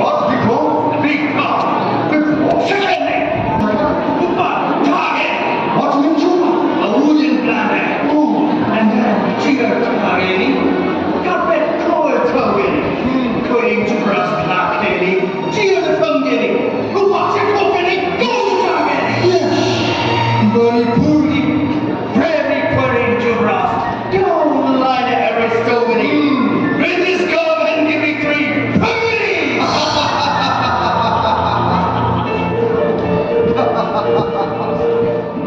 What's the code? Big car. Secondly, target. What's the name? A wooden planet. Ooh. And then cheer target. Carpet color target. Coding to brass black daily. Cheer the fungi. Who wants it opening? Go target. Yes. Bunny Poogie. Prairie coding to brass. Go line Aristobany. With this curve and give me three.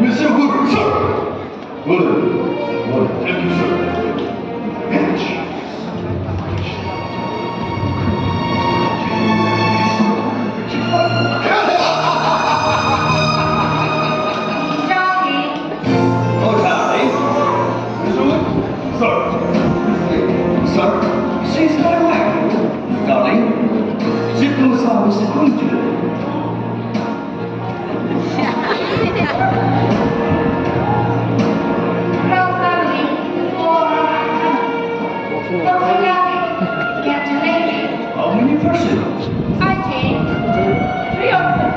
Mr. Hoover, sir! Well, thank you, sir. Charlie, Oh, Charlie. Mr. Wood? Sir. Sir? She's my wife, darling. She knows how this is going to do. Royal family, Dr. Larry, Captain Lady. How many persons? I think 3 or 4.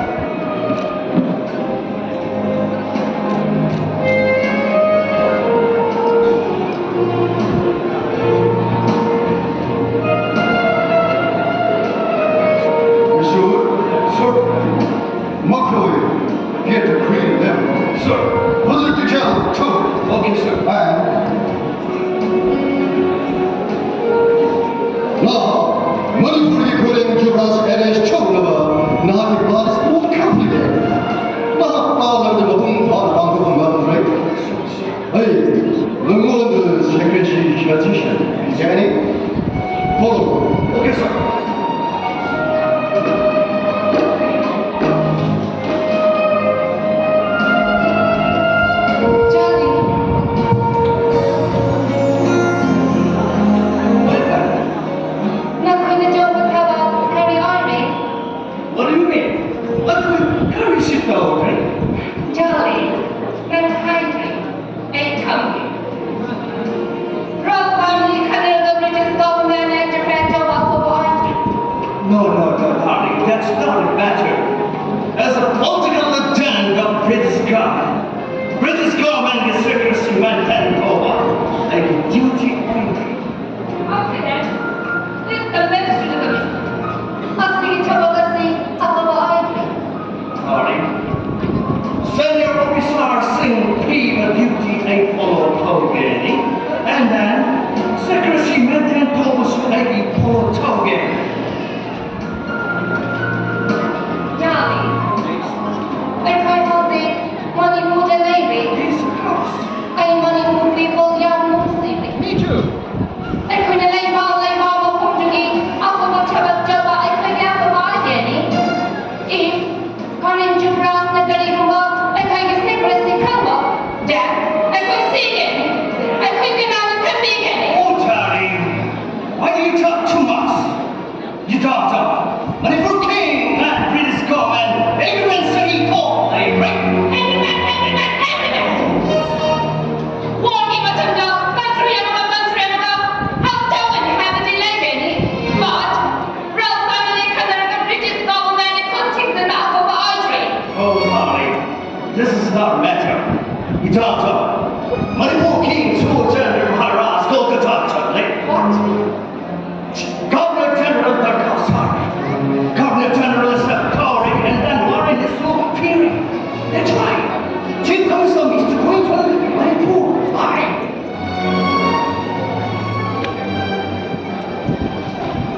Mr. Wood? Sir. Macroy. Get the queen there. Sir. Blizzard to tell. Two. Okay, sir. Now, Manipuri Korean Jubras LS Choglava, Nahati Blast, all complicated. Not all of the Lung for Bangkok, right? Hey, Lungo the secretary transition. Is there any? Follow. Okay, sir. Charlie, not going to joke with how carry on, eh? What do you mean? What do you carry shit over? Charlie, that's hungry, ain't hungry. Royal family, color the British government and direct of our No, darling, that's not a matter. As a political lieutenant of British government is secrecy maintained over, like a duty only. Okay then, please convince to the committee. Asking each other Darling, senior officer sing plead a duty a follow Togani, and then secrecy maintained over a follow Togani. Charlie, I try to say money more than Navy. Yes, of course. I money more people young mostly. Me too. I couldn't lay ball from Judy. After what about Java, I couldn't get the body any. If Karin Jubras na gari rumba, I can't get secrecy cover. Then I could see it. I couldn't get out of the big any. Oh, Charlie, why do you talk too much? You talk up. When it was king and British government, everyone said he called a rape. Walking with him now, country and how tell when you have a delay any. But Royal family consider the British government and countries and out of our Oh, Charlie, this is not a matter. You talk up. When it was king, school general harassed Kolkata, Charlie. What? Governor General Darkasar. Governor General is empowering and then worrying his slow period. That's right. Chief Commissioner Mr. Quinton, Manipur, fine.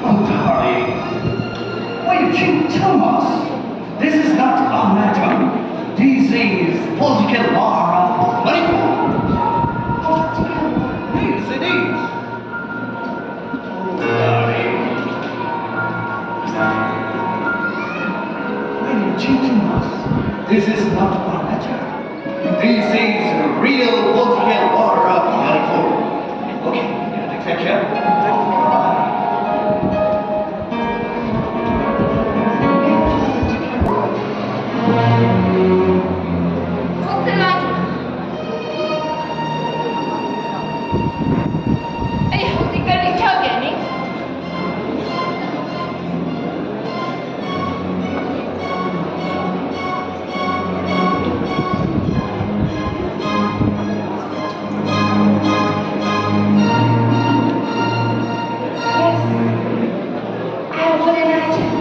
Oh, Charlie, why you keep telling us? This is not a matter. This is political war. Manipur. Yes, it is. Oh, darling. When you cheating us, this is not a matter. This is real political war of Manipur. Okay, take care. What's the matter? Hey, how's it going to I will